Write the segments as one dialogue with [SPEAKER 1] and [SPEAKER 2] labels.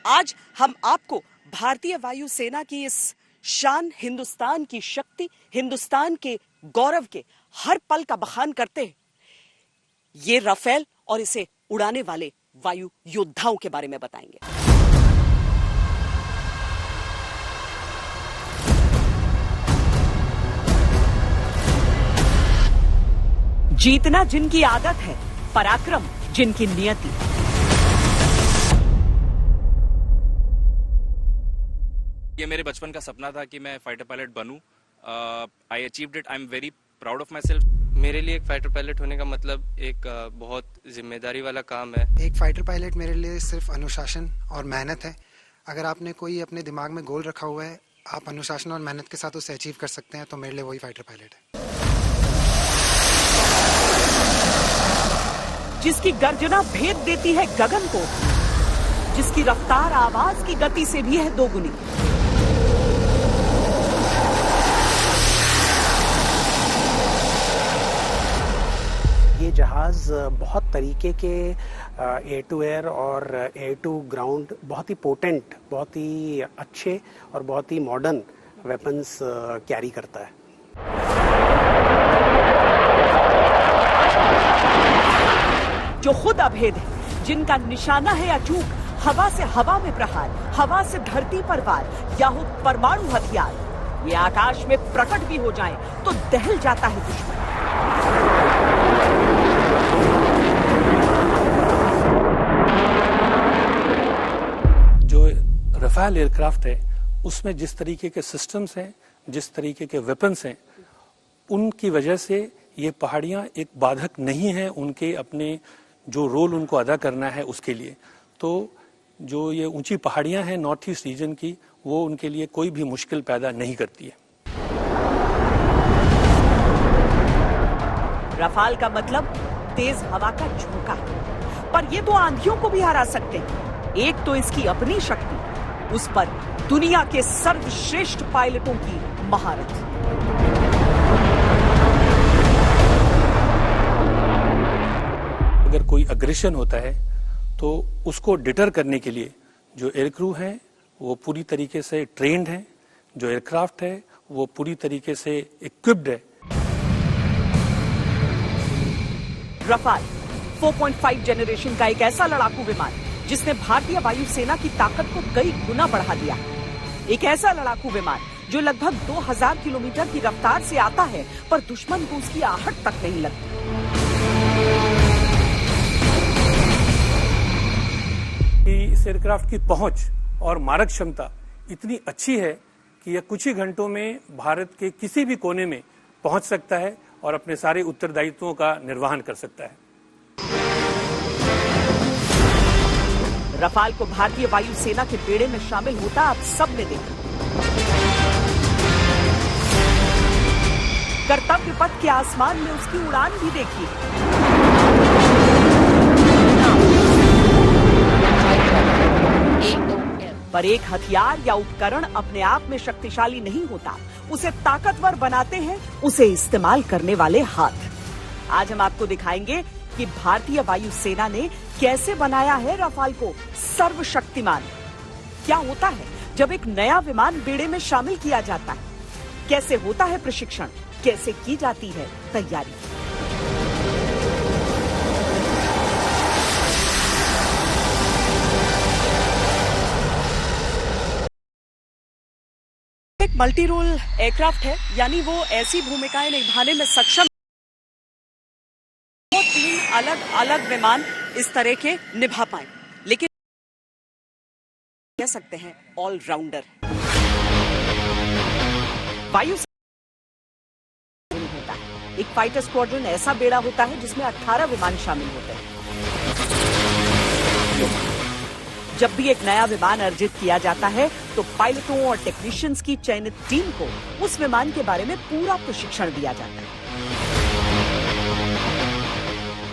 [SPEAKER 1] आज हम आपको भारतीय वायुसेना की इस शान, हिंदुस्तान की शक्ति, हिंदुस्तान के गौरव के हर पल का बखान करते हैं ये राफेल और इसे उड़ाने वाले वायु योद्धाओं के बारे में बताएंगे। जीतना जिनकी आदत है, पराक्रम जिनकी नियति।
[SPEAKER 2] ये मेरे बचपन का सपना था कि मैं फाइटर पायलट बनूं। I achieved it. I am very proud of myself.
[SPEAKER 3] मेरे लिए एक फाइटर पायलट होने का मतलब एक बहुत जिम्मेदारी वाला काम है।
[SPEAKER 4] एक फाइटर पायलट मेरे लिए सिर्फ अनुशासन और मेहनत है। अगर आपने कोई अपने दिमाग में गोल रखा हुआ है, आप अनुशासन और मेहनत के साथ उसे अचीव कर सकते हैं, तो मेरे लिए वही फाइटर पायलट है।
[SPEAKER 1] जिसकी गर्जना भेद देती है गगन को, जिसकी रफ्तार आवाज की गति से भी है दोगुनी।
[SPEAKER 5] ये जहाज बहुत तरीके के एयर टू एयर और एयर टू ग्राउंड बहुत ही पोटेंट, बहुत ही अच्छे और बहुत ही मॉडर्न वेपन्स कैरी करता है।
[SPEAKER 1] जो खुद अभेद है, जिनका निशाना है अचूक, हवा से हवा में प्रहार, हवा से धरती पर वार, या हो परमाणु हथियार। ये आकाश में प्रकट भी हो जाए तो दहल जाता है दुश्मन।
[SPEAKER 6] जो राफेल एयरक्राफ्ट है उसमें जिस तरीके के सिस्टम्स हैं, जिस तरीके के वेपन्स हैं, उनकी वजह से ये पहाड़ियां एक बाधक नहीं है उनके अपने जो रोल उनको अदा करना है उसके लिए। तो जो ये ऊंची पहाड़ियां हैं नॉर्थ ईस्ट रीजन की, वो उनके लिए कोई भी मुश्किल पैदा नहीं करती है।
[SPEAKER 1] रफाल का मतलब तेज हवा का झोंका, पर ये तो आंधियों को भी हरा सकते हैं। एक तो इसकी अपनी शक्ति, उस पर दुनिया के सर्वश्रेष्ठ पायलटों की महारत।
[SPEAKER 6] अगर कोई अग्रेशन होता है तो उसको डिटर करने के लिए जो एयरक्रू हैं वो पूरी तरीके से ट्रेन्ड हैं, जो एयरक्राफ्ट है वो पूरी तरीके से इक्विप्ड है।
[SPEAKER 1] रफाल 4.5 जनरेशन का एक ऐसा लड़ाकू विमान जिसने भारतीय वायुसेना की ताकत को कई गुना बढ़ा दिया। एक ऐसा लड़ाकू विमान जो लगभग 2000 किलोमीटर की रफ्तार से आता है, पर दुश्मन को उसकी आहट तक नहीं लगती।
[SPEAKER 6] इस एयरक्राफ्ट की पहुंच और मारक क्षमता इतनी अच्छी है कि यह कुछ ही घंटों में भारत के किसी भी कोने में पहुंच सकता है और अपने सारे उत्तरदायित्वों का निर्वहन कर सकता है।
[SPEAKER 1] रफाल को भारतीय वायुसेना के बेड़े में शामिल होता आप सब ने देखा। कर्तव्य पथ के आसमान में उसकी उड़ान भी देखी। पर एक हथियार या उपकरण अपने आप में शक्तिशाली नहीं होता, उसे ताकतवर बनाते हैं उसे इस्तेमाल करने वाले हाथ। आज हम आपको दिखाएंगे कि भारतीय वायुसेना ने कैसे बनाया है रफाल को सर्वशक्तिमान। क्या होता है जब एक नया विमान बेड़े में शामिल किया जाता है, कैसे होता है प्रशिक्षण, कैसे की जाती है तैयारी। एक मल्टी रोल एयरक्राफ्ट है, यानी वो ऐसी भूमिकाएं निभाने में सक्षम। वो 3 अलग अलग विमान इस तरह के निभा पाए, लेकिन कह सकते हैं ऑलराउंडर। वायुसेना होता है एक फाइटर स्क्वाड्रन ऐसा बेड़ा होता है जिसमें 18 विमान शामिल होते हैं। जब भी एक नया विमान अर्जित किया जाता है तो पायलटों और टेक्नीशियंस की चयनित टीम को उस विमान के बारे में पूरा प्रशिक्षण दिया जाता है।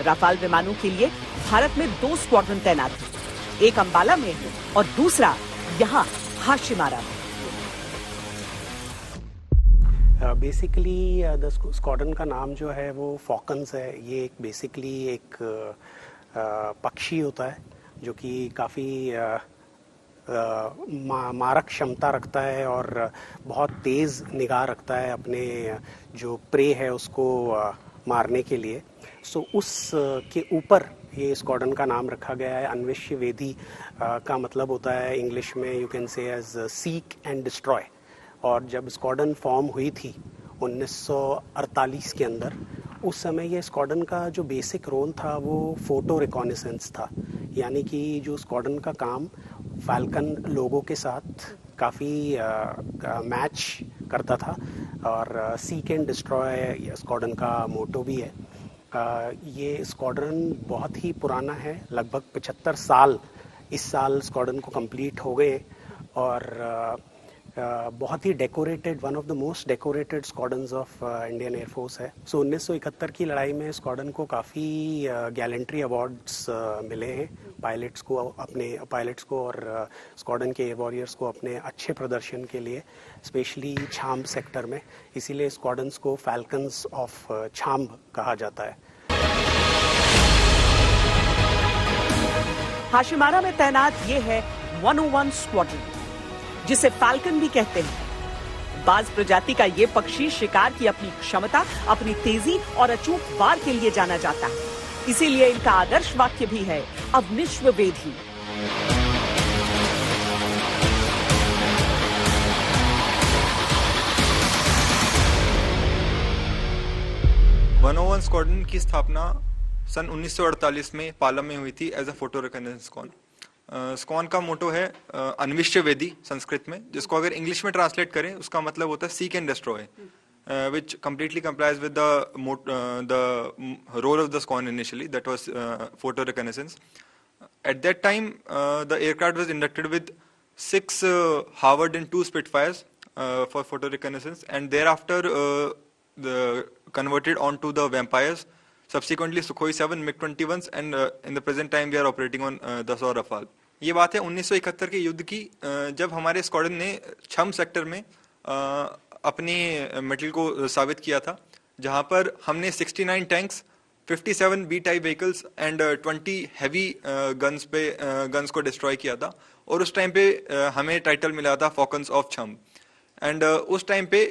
[SPEAKER 1] राफेल विमानों के लिए भारत में 2 स्क्वाड्रन तैनात हैं, एक अंबाला में है और दूसरा यहाँ हाशिमारा में।
[SPEAKER 5] बेसिकली द स्क्वाड्रन का नाम जो है वो फॉकन्स है। ये एक बेसिकली एक पक्षी होता है जो कि काफ़ी मारक क्षमता रखता है और बहुत तेज़ निगाह रखता है अपने जो प्रे है उसको मारने के लिए। सो उस के ऊपर ये स्क्वाड्रन का नाम रखा गया है। अन्वेष्य वेदी का मतलब होता है इंग्लिश में you can say as seek and destroy. और जब स्क्वाड्रन फॉर्म हुई थी 1948 के अंदर, उस समय ये स्क्वाड्रन का जो बेसिक रोल था वो फोटो रिकॉनिसेंस था, यानी कि जो स्क्वाड्रन का काम फाल्कन लोगों के साथ काफ़ी मैच करता था। और सीक एंड डिस्ट्रॉय स्क्वाड्रन का मोटो भी है। ये स्क्वाड्रन बहुत ही पुराना है, लगभग 75 साल इस साल स्क्वाड्रन को कंप्लीट हो गए और बहुत ही decorated, one of the most decorated squadrons of Indian Air Force है। सो 1971 की लड़ाई में स्क्वाड्रन को काफ़ी गैलेंट्री अवार्ड्स मिले हैं पायलट्स को और स्क्वाड्रन के एयर वॉरियर्स को अपने अच्छे प्रदर्शन के लिए, स्पेशली छाम्ब सेक्टर में। इसीलिए स्क्वाड्रन्स को फैल्कन्स ऑफ छाम्ब कहा जाता है।
[SPEAKER 1] हाशिमारा में तैनात ये है 101 स्क्वाड्रन, जिसे फाल्कन भी कहते हैं। बाज प्रजाति का ये पक्षी शिकार की अपनी क्षमता, अपनी तेजी और अचूक वार के लिए जाना जाता है। इसीलिए इनका आदर्श वाक्य भी है, अवनिश्व वेधी।
[SPEAKER 7] वन स्क्वाड्रन की स्थापना सन 1948 में पालम में हुई थी as a photo recognition squad. Squadron का मोटो है अन्विष्य वेदी संस्कृत में, जिसको अगर इंग्लिश में ट्रांसलेट करें उसका मतलब होता है seek and destroy, which completely complies with the role of the SCON initially, that was photo reconnaissance. At that time, the aircraft was inducted with 6 Howard and 2 Spitfires for photo reconnaissance, and thereafter converted onto the Vampires. Subsequently, Sukhoi 7, MiG-21s, and in the present time we are operating on Dassault Rafale. ये बात है 1971 के युद्ध की, जब हमारे squadron ने छम सेक्टर में अपनी मेटल को साबित किया था, जहां पर हमने 69 tanks, 57 B type vehicles and 20 heavy guns को डिस्ट्रॉय किया था। और उस टाइम पे हमें टाइटल मिला था फॉकन्स ऑफ छम। एंड उस टाइम पे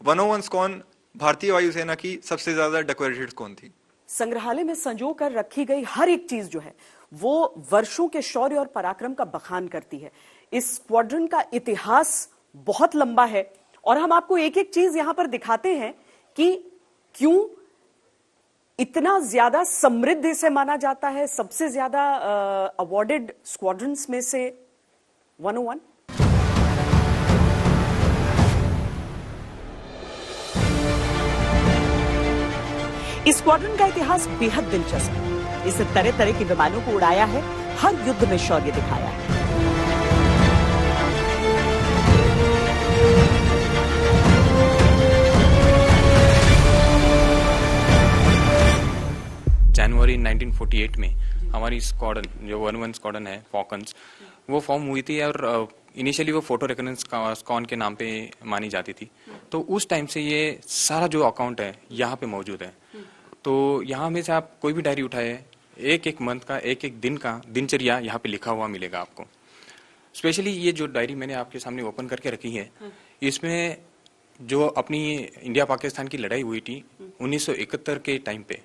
[SPEAKER 7] 101 स्क्वान भारतीय वायुसेना की सबसे ज्यादा डेकोरेटेड स्क्वान थी।
[SPEAKER 1] संग्रहालय में संजो कर रखी गई हर एक चीज जो है वो वर्षों के शौर्य और पराक्रम का बखान करती है। इस स्क्वाड्रन का इतिहास बहुत लंबा है और हम आपको एक एक चीज यहां पर दिखाते हैं कि क्यों इतना ज्यादा समृद्ध इसे माना जाता है। सबसे ज्यादा अवार्डेड स्क्वाड्रन्स में से 101। इस स्क्वाड्रन का इतिहास बेहद दिलचस्प है। इसे तरह तरह के विमानों को उड़ाया है, हर युद्ध में शौर्य दिखाया है।
[SPEAKER 2] जनवरी 1948 में हमारी स्क्वाड्रन जो 101 स्क्वाड्रन है फॉकन्स, वो फॉर्म हुई थी और इनिशियली वो फोटो रिकॉग्निशन स्क्वान के नाम पे मानी जाती थी। तो उस टाइम से ये सारा जो अकाउंट है यहाँ पे मौजूद है। तो यहाँ में से आप कोई भी डायरी उठाए, एक एक मंथ का, एक एक दिन का दिनचर्या यहाँ पे लिखा हुआ मिलेगा आपको। स्पेशली ये जो डायरी मैंने आपके सामने ओपन करके रखी है, इसमें जो अपनी इंडिया पाकिस्तान की लड़ाई हुई थी 1971 के टाइम पे,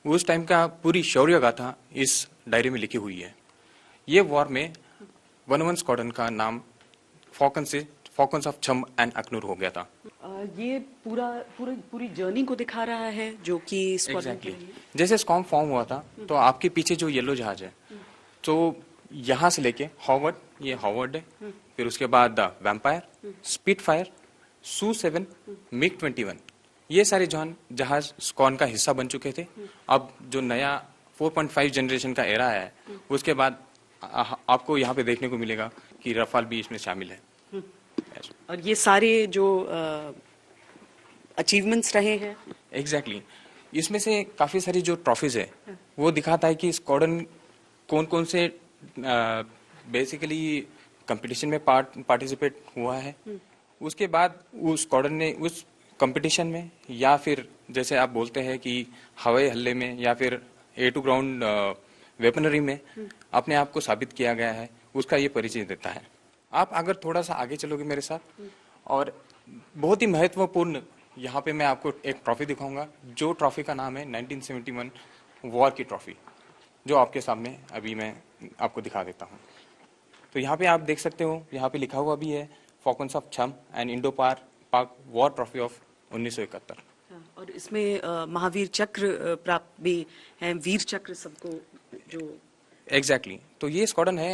[SPEAKER 2] उस टाइम का पूरी शौर्य गाथा इस डायरी में लिखी हुई है। ये वॉर में 101 स्क्वाड्रन का नाम फॉकन्स ऑफ छम एंड अखनूर हो गया था।
[SPEAKER 1] ये पूरी जर्नी को दिखा रहा है जो कि
[SPEAKER 2] exactly. जैसे स्कॉम फॉर्म हुआ था तो आपके पीछे जो येलो जहाज है, तो यहाँ से लेके हॉवर्ड, ये हॉवर्ड है, फिर उसके बाद वैम्पायर, स्पिटफायर, सू-7, मिग-21, ये सारे जहाज स्कॉन का हिस्सा बन चुके थे। अब जो नया 4.5 जनरेशन का एरा है, उसके बाद आपको यहाँ पे देखने को मिलेगा कि रफाल भी इसमें शामिल है।
[SPEAKER 1] और ये सारे जो अचीवमेंट्स रहे हैं,
[SPEAKER 2] एग्जैक्टली इसमें से काफी सारी जो ट्रॉफीज है वो दिखाता है कि स्क्वाड्रन कौन कौन से बेसिकली कंपटीशन में पार्टिसिपेट हुआ है। उसके बाद उस स्क्वाड्रन ने उस कंपटीशन में या फिर जैसे आप बोलते हैं कि हवाई हल्ले में या फिर एयर टू ग्राउंड वेपनरी में अपने आप को साबित किया गया है। उसका ये परिचय देता है। आप अगर थोड़ा सा आगे चलोगे मेरे साथ, और बहुत ही महत्वपूर्ण यहाँ पे मैं आपको एक ट्रॉफी दिखाऊंगा, जो ट्रॉफी का नाम है 1971 वॉर की ट्रॉफी, जो आपके सामने अभी मैं आपको दिखा देता हूँ। तो यहाँ पे आप देख सकते हो, यहाँ पे लिखा हुआ भी है फॉकन्स ऑफ छम एंड इंडो पाक वॉर ट्रॉफी ऑफ 1971।
[SPEAKER 1] और इसमें महावीर चक्र प्राप्त भी है, वीर चक्र सबको जो
[SPEAKER 2] एग्जैक्टली तो ये स्क्वाड्रन है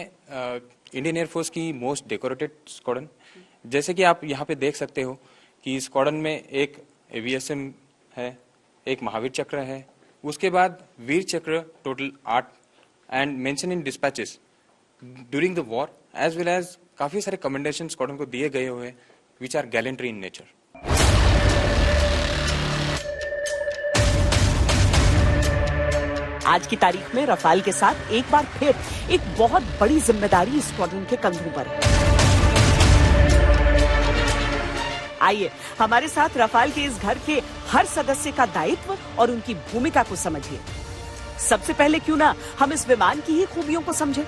[SPEAKER 2] इंडियन एयरफोर्स की मोस्ट डेकोरेटेड स्क्वाड्रन। जैसे कि आप यहाँ पे देख सकते हो कि स्क्वाड्रन में एक एवीएसएम है, एक महावीर चक्र है, उसके बाद Vir Chakra total 8 and mention in dispatches during the war as well as काफी सारे कमेंडेशन स्क्वाड्रन को दिए गए हुए which are gallantry in nature.
[SPEAKER 1] आज की तारीख में रफाल के साथ एक बार फिर एक बहुत बड़ी जिम्मेदारी स्क्वाड्रन के कंधों पर है। आइए हमारे साथ रफाल के इस घर के हर सदस्य का दायित्व और उनकी भूमिका को समझिए। सबसे पहले क्यों ना हम इस विमान की ही खूबियों को समझें।